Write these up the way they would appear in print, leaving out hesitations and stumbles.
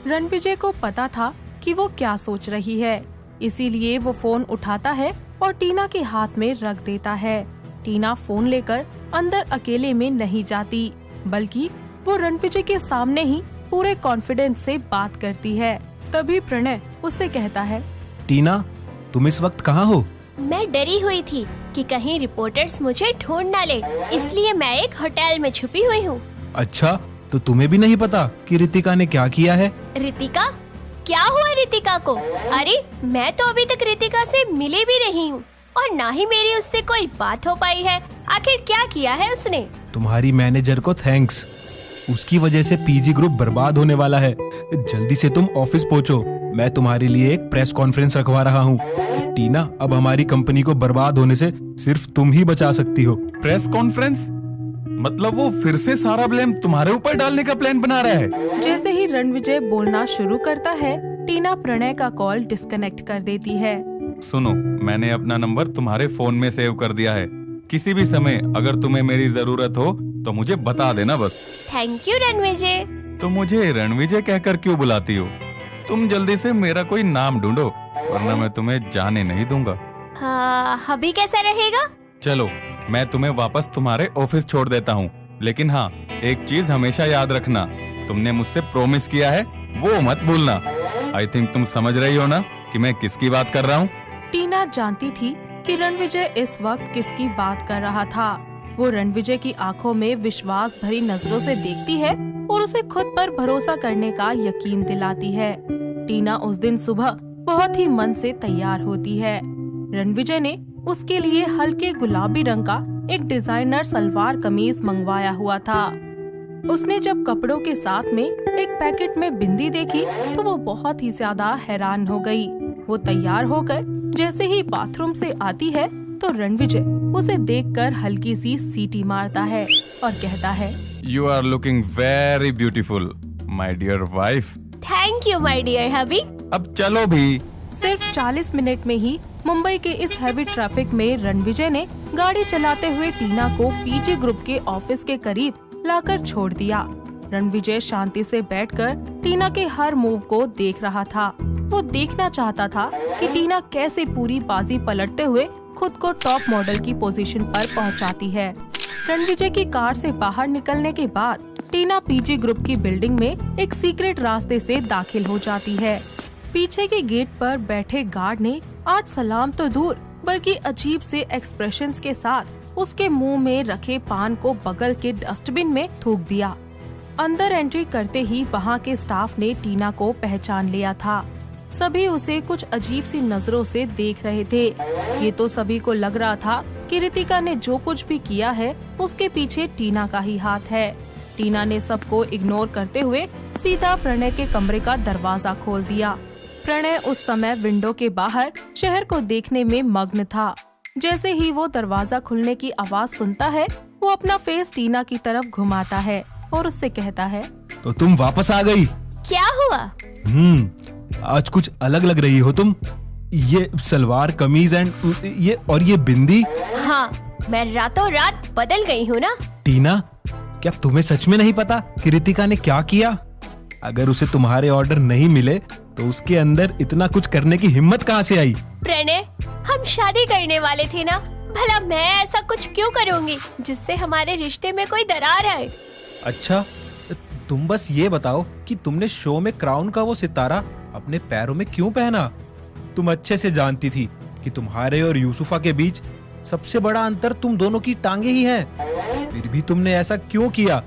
रणविजय को पता था कि वो क्या सोच रही है, इसीलिए वो फोन उठाता है और टीना के हाथ में रख देता है। टीना फोन लेकर अंदर अकेले में नहीं जाती, बल्कि वो रणविजय के सामने ही पूरे कॉन्फिडेंस से बात करती है। तभी प्रणय उससे कहता है, टीना, तुम इस वक्त कहाँ हो? मैं डरी हुई थी कि कहीं रिपोर्टर्स मुझे ढूंढ ना ले, इसलिए मैं एक होटल में छुपी हुई हूँ। अच्छा, तो तुम्हें भी नहीं पता कि रितिका ने क्या किया है? रितिका? क्या हुआ रितिका को? अरे मैं तो अभी तक रितिका से मिली भी नहीं हूँ और ना ही मेरी उससे कोई बात हो पाई है। आखिर क्या किया है उसने? तुम्हारी मैनेजर को थैंक्स, उसकी वजह से पीजी ग्रुप बर्बाद होने वाला है। जल्दी से तुम ऑफिस पहुँचो, मैं तुम्हारे लिए एक प्रेस कॉन्फ्रेंस रखवा रहा हूँ। टीना, अब हमारी कंपनी को बर्बाद होने से सिर्फ तुम ही बचा सकती हो। Press conference? मतलब वो फिर से सारा ब्लेम तुम्हारे ऊपर डालने का प्लान बना रहा है? जैसे ही रणविजय बोलना शुरू करता है, टीना प्रणय का कॉल डिस्कनेक्ट कर देती है। सुनो, मैंने अपना नंबर तुम्हारे फोन में सेव कर दिया है। किसी भी समय अगर तुम्हें मेरी जरूरत हो तो मुझे बता देना बस। Thank you Ranvijay. तो मुझे रणविजय कहकर क्यों बुलाती हो? तुम जल्दी से मेरा कोई नाम ढूंढो, वरना मैं तुम्हें जाने नहीं दूंगा। हाँ, अभी कैसा रहेगा? चलो, मैं तुम्हें वापस तुम्हारे ऑफिस छोड़ देता हूँ, लेकिन हाँ, एक चीज हमेशा याद रखना, तुमने मुझसे प्रॉमिस किया है वो मत भूलना। आई थिंक तुम समझ रही हो ना कि मैं किसकी बात कर रहा हूँ? टीना जानती थी कि रणविजय इस वक्त किसकी बात कर रहा था। वो रणविजय की आंखों में विश्वास भरी नजरों से देखती है और उसे खुद पर भरोसा करने का यकीन दिलाती है। टीना उस दिन सुबह बहुत ही मन से तैयार होती है। रणविजय ने उसके लिए हल्के गुलाबी रंग का एक डिजाइनर सलवार कमीज मंगवाया हुआ था। उसने जब कपड़ों के साथ में एक पैकेट में बिंदी देखी तो वो बहुत ही ज्यादा हैरान हो गई। वो तैयार होकर जैसे ही बाथरूम से आती है तो रणविजय उसे देखकर हल्की सी सीटी मारता है और कहता है, you are looking very beautiful my dear wife. Thank you my dear hubby. अब चलो भी। सिर्फ 40 मिनट में ही मुंबई के इस हैवी ट्रैफिक में रणविजय ने गाड़ी चलाते हुए टीना को पीजी ग्रुप के ऑफिस के करीब लाकर छोड़ दिया। रणविजय शांति से बैठकर टीना के हर मूव को देख रहा था। वो देखना चाहता था कि टीना कैसे पूरी बाजी पलटते हुए खुद को टॉप मॉडल की पोजीशन पर पहुंचाती है। रणविजय की कार से बाहर निकलने के बाद टीना पीजी ग्रुप की बिल्डिंग में एक सीक्रेट रास्ते से दाखिल हो जाती है। पीछे के गेट पर बैठे गार्ड ने आज सलाम तो दूर बल्कि अजीब से एक्सप्रेशंस के साथ उसके मुंह में रखे पान को बगल के डस्टबिन में थूक दिया। अंदर एंट्री करते ही वहाँ के स्टाफ ने टीना को पहचान लिया था। सभी उसे कुछ अजीब सी नजरों से देख रहे थे। ये तो सभी को लग रहा था कि रितिका ने जो कुछ भी किया है उसके पीछे टीना का ही हाथ है। टीना ने सबको इग्नोर करते हुए सीधा प्रणय के कमरे का दरवाजा खोल दिया। प्रणय उस समय विंडो के बाहर शहर को देखने में मग्न था। जैसे ही वो दरवाजा खुलने की आवाज सुनता है, वो अपना फेस टीना की तरफ घुमाता है और उससे कहता है, तो तुम वापस आ गई? क्या हुआ? आज कुछ अलग लग रही हो तुम। ये सलवार कमीज एंड ये बिंदी। हाँ, मैं रातों रात बदल गई हूँ ना। टीना, क्या तुम्हें सच में नहीं पता कि रितिका ने क्या किया? अगर उसे तुम्हारे ऑर्डर नहीं मिले तो उसके अंदर इतना कुछ करने की हिम्मत कहाँ से आई? प्रणय, हम शादी करने वाले थे ना, भला मैं ऐसा कुछ क्यों करूँगी जिससे हमारे रिश्ते में कोई दरार आए? अच्छा, तुम बस ये बताओ कि तुमने शो में क्राउन का वो सितारा अपने पैरों में क्यों पहना? तुम अच्छे से जानती थी कि तुम्हारे और यूसुफा के बीच सबसे बड़ा अंतर तुम दोनों की टांगे ही हैं। फिर भी तुमने ऐसा क्यों किया?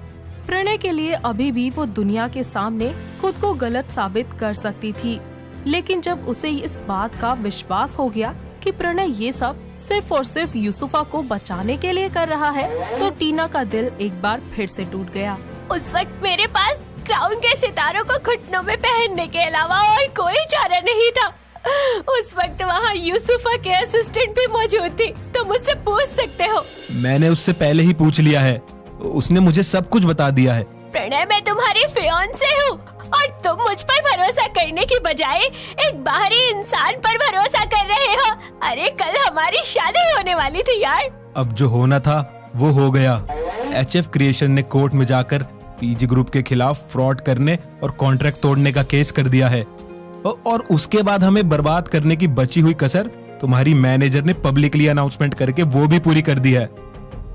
प्रणय के लिए अभी भी वो दुनिया के सामने खुद को गलत साबित कर सकती थी, लेकिन जब उसे इस बात का विश्वास हो गया कि प्रणय ये सब सिर्फ और सिर्फ यूसुफा को बचाने के लिए कर रहा है, तो टीना का दिल एक बार फिर से टूट गया। उस वक्त मेरे पास क्राउन के सितारों को घुटनों में पहनने के अलावा और कोई चारा नहीं था। उस वक्त वहाँ यूसुफा के असिस्टेंट भी मौजूद थी, तुम मुझसे पूछ सकते हो। मैंने उससे पहले ही पूछ लिया है, उसने मुझे सब कुछ बता दिया है। प्रणय, मैं तुम्हारी फियांसे हूँ और तुम मुझ पर भरोसा करने की बजाय एक बाहरी इंसान पर भरोसा कर रहे हो। अरे कल हमारी शादी होने वाली थी यार। अब जो होना था वो हो गया। HF क्रिएशन ने कोर्ट में जाकर पीजी ग्रुप के खिलाफ फ्रॉड करने और कॉन्ट्रैक्ट तोड़ने का केस कर दिया है। और उसके बाद हमें बर्बाद करने की बची हुई कसर तुम्हारी मैनेजर ने पब्लिकली अनाउंसमेंट करके वो भी पूरी कर दी है।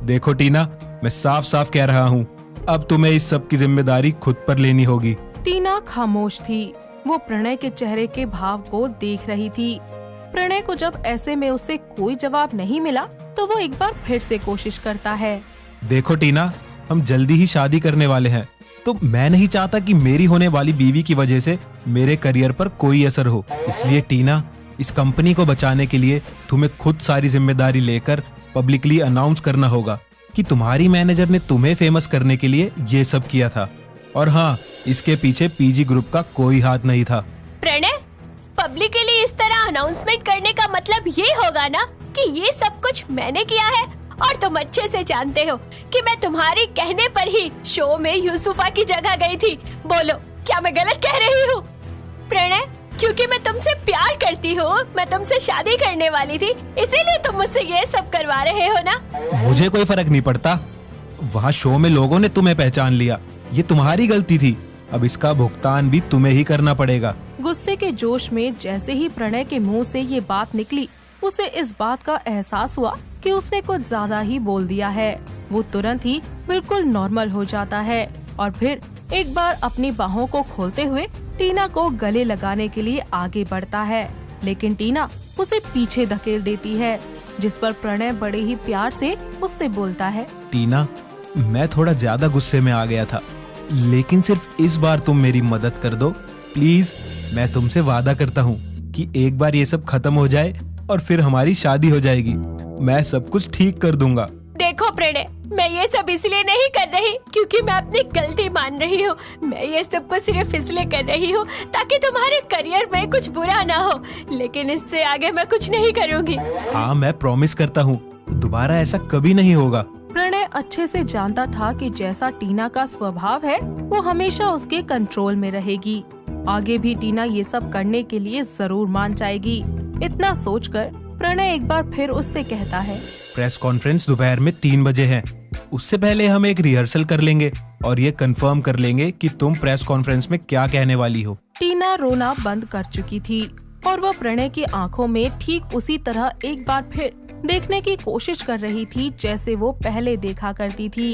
देखो टीना, मैं साफ साफ कह रहा हूँ, अब तुम्हें इस सब की जिम्मेदारी खुद पर लेनी होगी। टीना खामोश थी। वो प्रणय के चेहरे के भाव को देख रही थी। प्रणय को जब ऐसे में उससे कोई जवाब नहीं मिला तो वो एक बार फिर से कोशिश करता है। देखो टीना, हम जल्दी ही शादी करने वाले हैं, तो मैं नहीं चाहता कि मेरी होने वाली बीवी की वजह से मेरे करियर पर कोई असर हो। इसलिए टीना, इस कंपनी को बचाने के लिए तुम्हें खुद सारी जिम्मेदारी लेकर पब्लिकली अनाउंस करना होगा कि तुम्हारी मैनेजर ने तुम्हें फेमस करने के लिए ये सब किया था। और हाँ, इसके पीछे पीजी ग्रुप का कोई हाथ नहीं था। प्रणय, पब्लिकली इस तरह अनाउंसमेंट करने का मतलब ये होगा ना कि ये सब कुछ मैंने किया है, और तुम अच्छे से जानते हो कि मैं तुम्हारे कहने पर ही शो में यूसुफा की जगह गई थी। बोलो, क्या मैं गलत कह रही हूँ? प्रणय, क्योंकि मैं तुमसे प्यार करती हूँ, मैं तुमसे शादी करने वाली थी, इसीलिए तुम मुझसे ये सब करवा रहे हो ना? मुझे कोई फर्क नहीं पड़ता। वहाँ शो में लोगों ने तुम्हें पहचान लिया, ये तुम्हारी गलती थी। अब इसका भुगतान भी तुम्हें ही करना पड़ेगा। गुस्से के जोश में जैसे ही प्रणय के मुंह से ये बात निकली, उसे इस बात का एहसास हुआ कि उसने कुछ ज्यादा ही बोल दिया है। वो तुरंत ही बिल्कुल नॉर्मल हो जाता है और फिर एक बार अपनी बाहों को खोलते हुए टीना को गले लगाने के लिए आगे बढ़ता है, लेकिन टीना उसे पीछे धकेल देती है, जिस पर प्रणय बड़े ही प्यार से उससे बोलता है। टीना, मैं थोड़ा ज्यादा गुस्से में आ गया था, लेकिन सिर्फ इस बार तुम मेरी मदद कर दो प्लीज। मैं तुमसे वादा करता हूँ कि एक बार ये सब खत्म हो जाए और फिर हमारी शादी हो जाएगी। मैं सब कुछ ठीक कर दूंगा। देखो प्रणय, मैं ये सब इसलिए नहीं कर रही क्योंकि मैं अपनी गलती मान रही हूँ। मैं ये सब को सिर्फ इसलिए कर रही हूँ ताकि तुम्हारे करियर में कुछ बुरा ना हो, लेकिन इससे आगे मैं कुछ नहीं करूँगी। हाँ, मैं प्रॉमिस करता हूँ दोबारा ऐसा कभी नहीं होगा। प्रणय अच्छे से जानता था कि जैसा टीना का स्वभाव है वो हमेशा उसके कंट्रोल में रहेगी। आगे भी टीना ये सब करने के लिए जरूर मान जाएगी। इतना सोचकर प्रणय एक बार फिर उससे कहता है, प्रेस कॉन्फ्रेंस दोपहर में 3 बजे है। उससे पहले हम एक रिहर्सल कर लेंगे और ये कंफर्म कर लेंगे कि तुम प्रेस कॉन्फ्रेंस में क्या कहने वाली हो। टीना रोना बंद कर चुकी थी और वह प्रणय की आंखों में ठीक उसी तरह एक बार फिर देखने की कोशिश कर रही थी जैसे वो पहले देखा करती थी।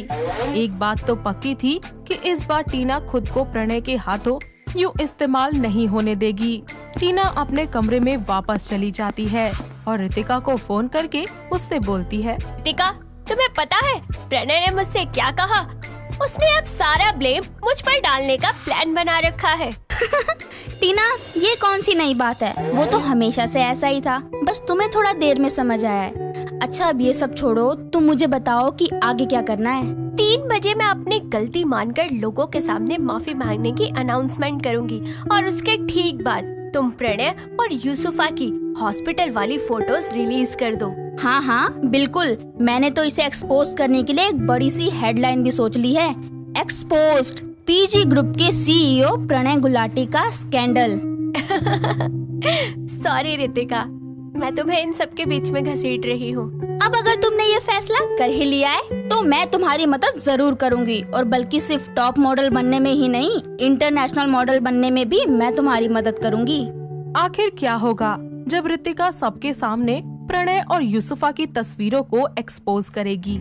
एक बात तो पक्की थी कि इस बार टीना खुद को प्रणय के हाथों यूं इस्तेमाल नहीं होने देगी। टीना अपने कमरे में वापस चली जाती है और रितिका को फोन करके उससे बोलती है, रितिका, तुम्हें पता है प्रणय ने मुझसे क्या कहा? उसने अब सारा ब्लेम मुझ पर डालने का प्लान बना रखा है। टीना, ये कौन सी नई बात है? वो तो हमेशा से ऐसा ही था, बस तुम्हें थोड़ा देर में समझ आया है। अच्छा, अब ये सब छोड़ो, तुम मुझे बताओ कि आगे क्या करना है। 3 बजे मैं अपनी गलती मानकर लोगों के सामने माफी मांगने की अनाउंसमेंट करूंगी और उसके ठीक बाद तुम प्रणय और यूसुफा की हॉस्पिटल वाली फोटोज रिलीज कर दो। हाँ हाँ बिल्कुल, मैंने तो इसे एक्सपोज करने के लिए एक बड़ी सी हेडलाइन भी सोच ली है। एक्सपोज्ड, पीजी ग्रुप के सीईओ प्रणय गुलाटी का स्कैंडल। सॉरी रितिका, मैं तुम्हें इन सब के बीच में घसीट रही हूँ। अब अगर तुमने ये फैसला कर ही लिया है तो मैं तुम्हारी मदद जरूर करूंगी, और बल्कि सिर्फ टॉप मॉडल बनने में ही नहीं, इंटरनेशनल मॉडल बनने में भी मैं तुम्हारी मदद करूंगी। आखिर क्या होगा जब रितिका सबके सामने प्रणय और यूसुफा की तस्वीरों को एक्सपोज करेगी?